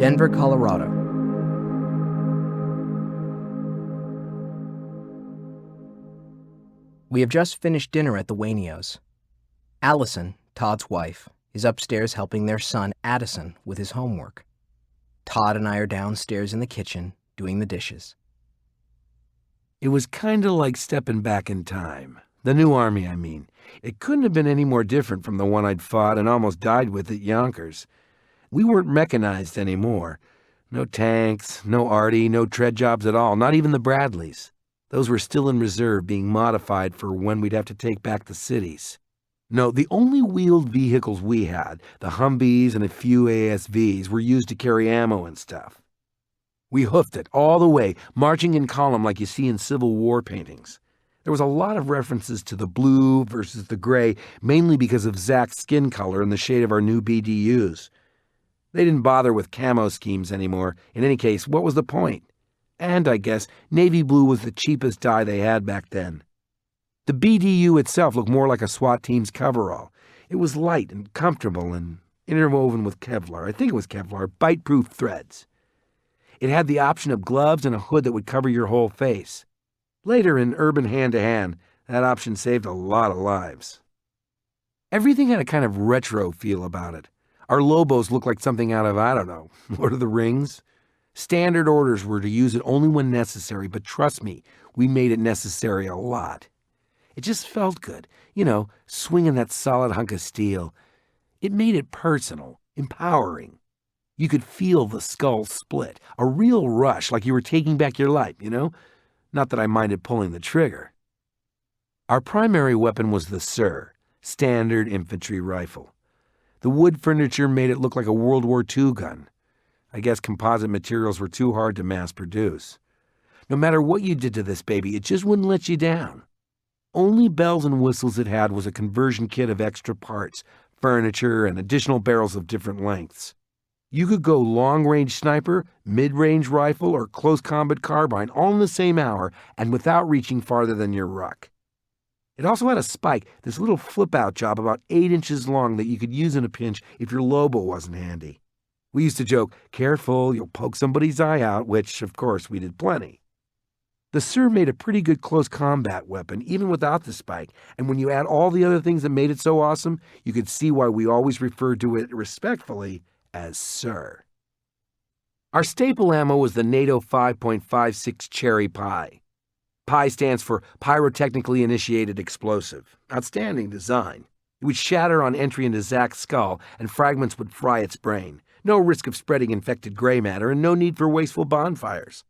Denver, Colorado. We have just finished dinner at the Wanios. Allison, Todd's wife, is upstairs helping their son, Addison, with his homework. Todd and I are downstairs in the kitchen, doing the dishes. It was kinda like stepping back in time. The new army, I mean. It couldn't have been any more different from the one I'd fought and almost died with at Yonkers. We weren't mechanized anymore. No tanks, no arty, no tread jobs at all, not even the Bradleys. Those were still in reserve, being modified for when we'd have to take back the cities. No, the only wheeled vehicles we had, the Humvees and a few ASVs, were used to carry ammo and stuff. We hoofed it all the way, marching in column like you see in Civil War paintings. There was a lot of references to the blue versus the gray, mainly because of Zach's skin color and the shade of our new BDUs. They didn't bother with camo schemes anymore. In any case, what was the point? And I guess navy blue was the cheapest dye they had back then. The BDU itself looked more like a SWAT team's coverall. It was light and comfortable and interwoven with Kevlar. I think it was Kevlar, bite-proof threads. It had the option of gloves and a hood that would cover your whole face. Later in urban hand-to-hand, that option saved a lot of lives. Everything had a kind of retro feel about it. Our Lobos looked like something out of, I don't know, Lord of the Rings. Standard orders were to use it only when necessary, but trust me, we made it necessary a lot. It just felt good, swinging that solid hunk of steel. It made it personal, empowering. You could feel the skull split, a real rush like you were taking back your life, Not that I minded pulling the trigger. Our primary weapon was the SIR, Standard Infantry Rifle. The wood furniture made it look like a World War II gun. I guess composite materials were too hard to mass produce. No matter what you did to this baby, it just wouldn't let you down. Only bells and whistles it had was a conversion kit of extra parts, furniture, and additional barrels of different lengths. You could go long-range sniper, mid-range rifle, or close combat carbine all in the same hour and without reaching farther than your ruck. It also had a spike, this little flip-out job about 8 inches long that you could use in a pinch if your Lobo wasn't handy. We used to joke, careful, you'll poke somebody's eye out, which, of course, we did plenty. The SIR made a pretty good close combat weapon, even without the spike, and when you add all the other things that made it so awesome, you could see why we always referred to it respectfully as SIR. Our staple ammo was the NATO 5.56 Cherry Pie. Pie stands for Pyrotechnically Initiated Explosive. Outstanding design. It would shatter on entry into Zach's skull, and fragments would fry its brain. No risk of spreading infected gray matter, and no need for wasteful bonfires.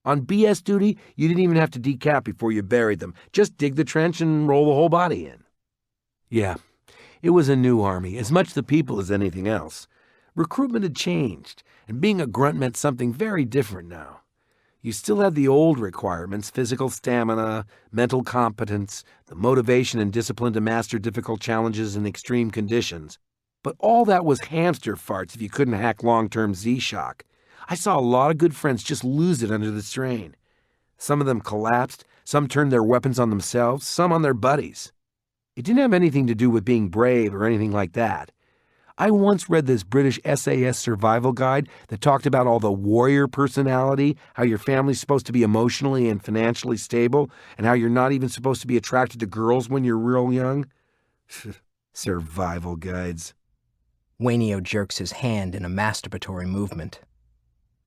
On BS duty, you didn't even have to decap before you buried them. Just dig the trench and roll the whole body in. Yeah, it was a new army, as much the people as anything else. Recruitment had changed, and being a grunt meant something very different now. You still had the old requirements, physical stamina, mental competence, the motivation and discipline to master difficult challenges in extreme conditions. But all that was hamster farts if you couldn't hack long-term Z-shock. I saw a lot of good friends just lose it under the strain. Some of them collapsed, some turned their weapons on themselves, some on their buddies. It didn't have anything to do with being brave or anything like that. I once read this British SAS survival guide that talked about all the warrior personality, how your family's supposed to be emotionally and financially stable, and how you're not even supposed to be attracted to girls when you're real young. Survival guides. Wanio jerks his hand in a masturbatory movement.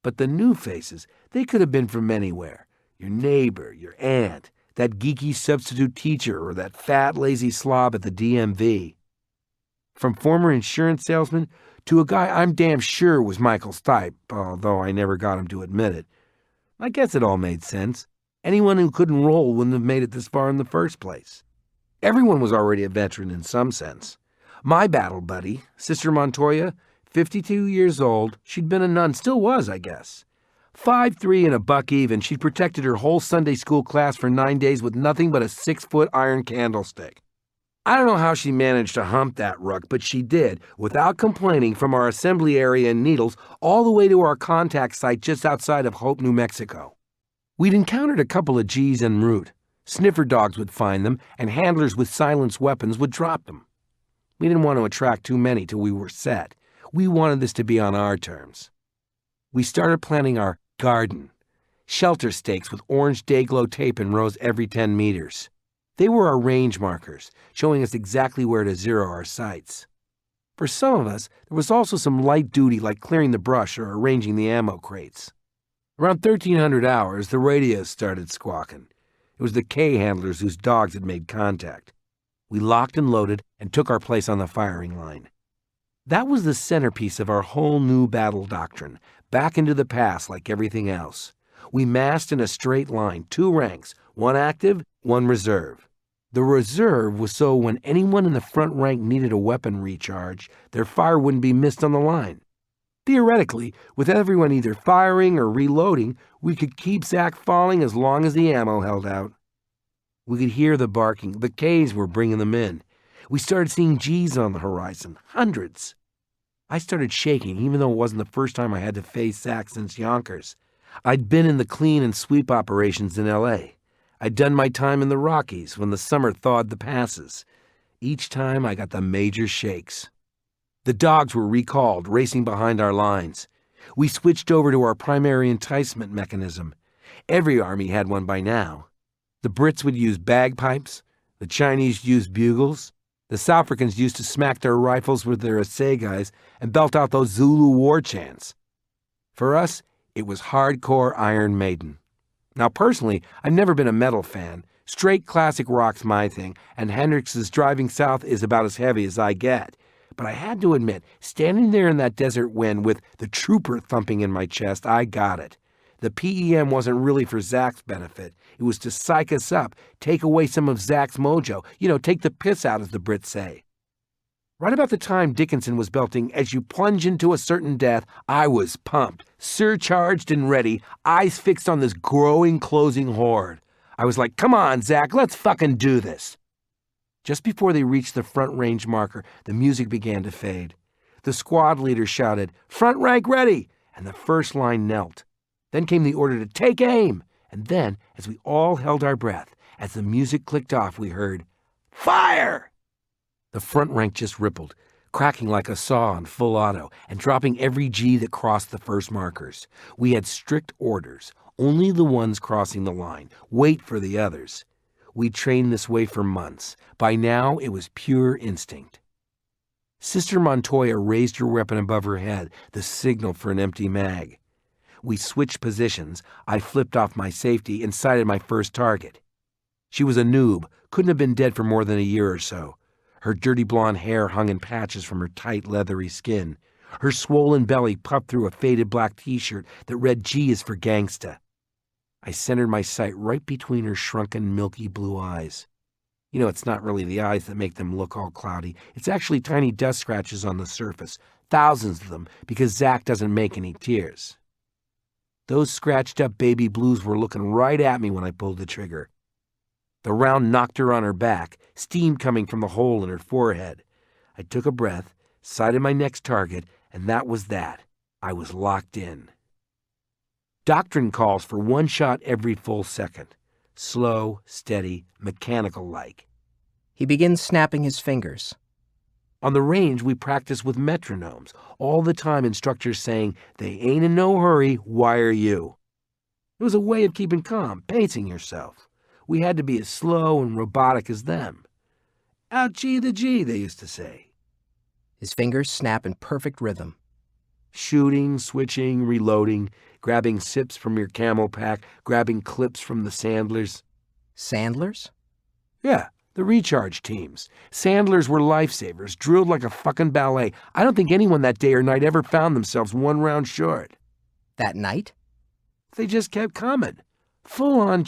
But the new faces, they could have been from anywhere. Your neighbor, your aunt, that geeky substitute teacher, or that fat, lazy slob at the DMV. From former insurance salesman to a guy I'm damn sure was Michael Stipe, although I never got him to admit it. I guess it all made sense. Anyone who couldn't roll wouldn't have made it this far in the first place. Everyone was already a veteran in some sense. My battle buddy, Sister Montoya, 52 years old, she'd been a nun, still was, I guess. 5'3" and a buck even, she'd protected her whole Sunday school class for 9 days with nothing but a 6-foot iron candlestick. I don't know how she managed to hump that ruck, but she did, without complaining, from our assembly area in Needles all the way to our contact site just outside of Hope, New Mexico. We'd encountered a couple of G's en route. Sniffer dogs would find them, and handlers with silenced weapons would drop them. We didn't want to attract too many till we were set. We wanted this to be on our terms. We started planning our garden. Shelter stakes with orange day-glow tape in rows every 10 meters. They were our range markers, showing us exactly where to zero our sights. For some of us, there was also some light duty like clearing the brush or arranging the ammo crates. Around 1300 hours, the radios started squawking. It was the K handlers whose dogs had made contact. We locked and loaded and took our place on the firing line. That was the centerpiece of our whole new battle doctrine, back into the past like everything else. We massed in a straight line, 2 ranks, 1 active, 1 reserve. The reserve was so when anyone in the front rank needed a weapon recharge, their fire wouldn't be missed on the line. Theoretically, with everyone either firing or reloading, we could keep Zach falling as long as the ammo held out. We could hear the barking. The Ks were bringing them in. We started seeing Gs on the horizon, hundreds. I started shaking, even though it wasn't the first time I had to face Zach since Yonkers. I'd been in the clean and sweep operations in L.A. I'd done my time in the Rockies when the summer thawed the passes. Each time I got the major shakes. The dogs were recalled, racing behind our lines. We switched over to our primary enticement mechanism. Every army had one by now. The Brits would use bagpipes. The Chinese used bugles. The South Africans used to smack their rifles with their assegais and belt out those Zulu war chants. For us, it was hardcore Iron Maiden. Now, personally, I've never been a metal fan. Straight classic rock's my thing, and Hendrix's Driving South is about as heavy as I get. But I had to admit, standing there in that desert wind with the trooper thumping in my chest, I got it. The PEM wasn't really for Zach's benefit. It was to psych us up, take away some of Zach's mojo. Take the piss out, as the Brits say. Right about the time Dickinson was belting, "As you plunge into a certain death," I was pumped, surcharged and ready, eyes fixed on this growing, closing horde. I was like, "Come on, Zach, let's fucking do this." Just before they reached the front range marker, the music began to fade. The squad leader shouted, "Front rank ready!" and the first line knelt. Then came the order to take aim, and then, as we all held our breath, as the music clicked off, we heard, "Fire!" The front rank just rippled, cracking like a saw on full auto and dropping every G that crossed the first markers. We had strict orders, only the ones crossing the line, wait for the others. We'd trained this way for months. By now, it was pure instinct. Sister Montoya raised her weapon above her head, the signal for an empty mag. We switched positions. I flipped off my safety and sighted my first target. She was a noob, couldn't have been dead for more than a year or so. Her dirty blonde hair hung in patches from her tight, leathery skin. Her swollen belly puffed through a faded black t-shirt that read G is for gangsta. I centered my sight right between her shrunken, milky blue eyes. It's not really the eyes that make them look all cloudy. It's actually tiny dust scratches on the surface, thousands of them, because Zach doesn't make any tears. Those scratched-up baby blues were looking right at me when I pulled the trigger. The round knocked her on her back, steam coming from the hole in her forehead. I took a breath, sighted my next target, and that was that. I was locked in. Doctrine calls for 1 shot every full second. Slow, steady, mechanical-like. He begins snapping his fingers. On the range, we practice with metronomes, all the time instructors saying, "They ain't in no hurry, why are you?" It was a way of keeping calm, pacing yourself. We had to be as slow and robotic as them. "Out G the G," they used to say. His fingers snap in perfect rhythm. Shooting, switching, reloading, grabbing sips from your camel pack, grabbing clips from the sandlers. Sandlers? Yeah, the recharge teams. Sandlers were lifesavers, drilled like a fucking ballet. I don't think anyone that day or night ever found themselves 1 round short. That night? They just kept coming. Full-on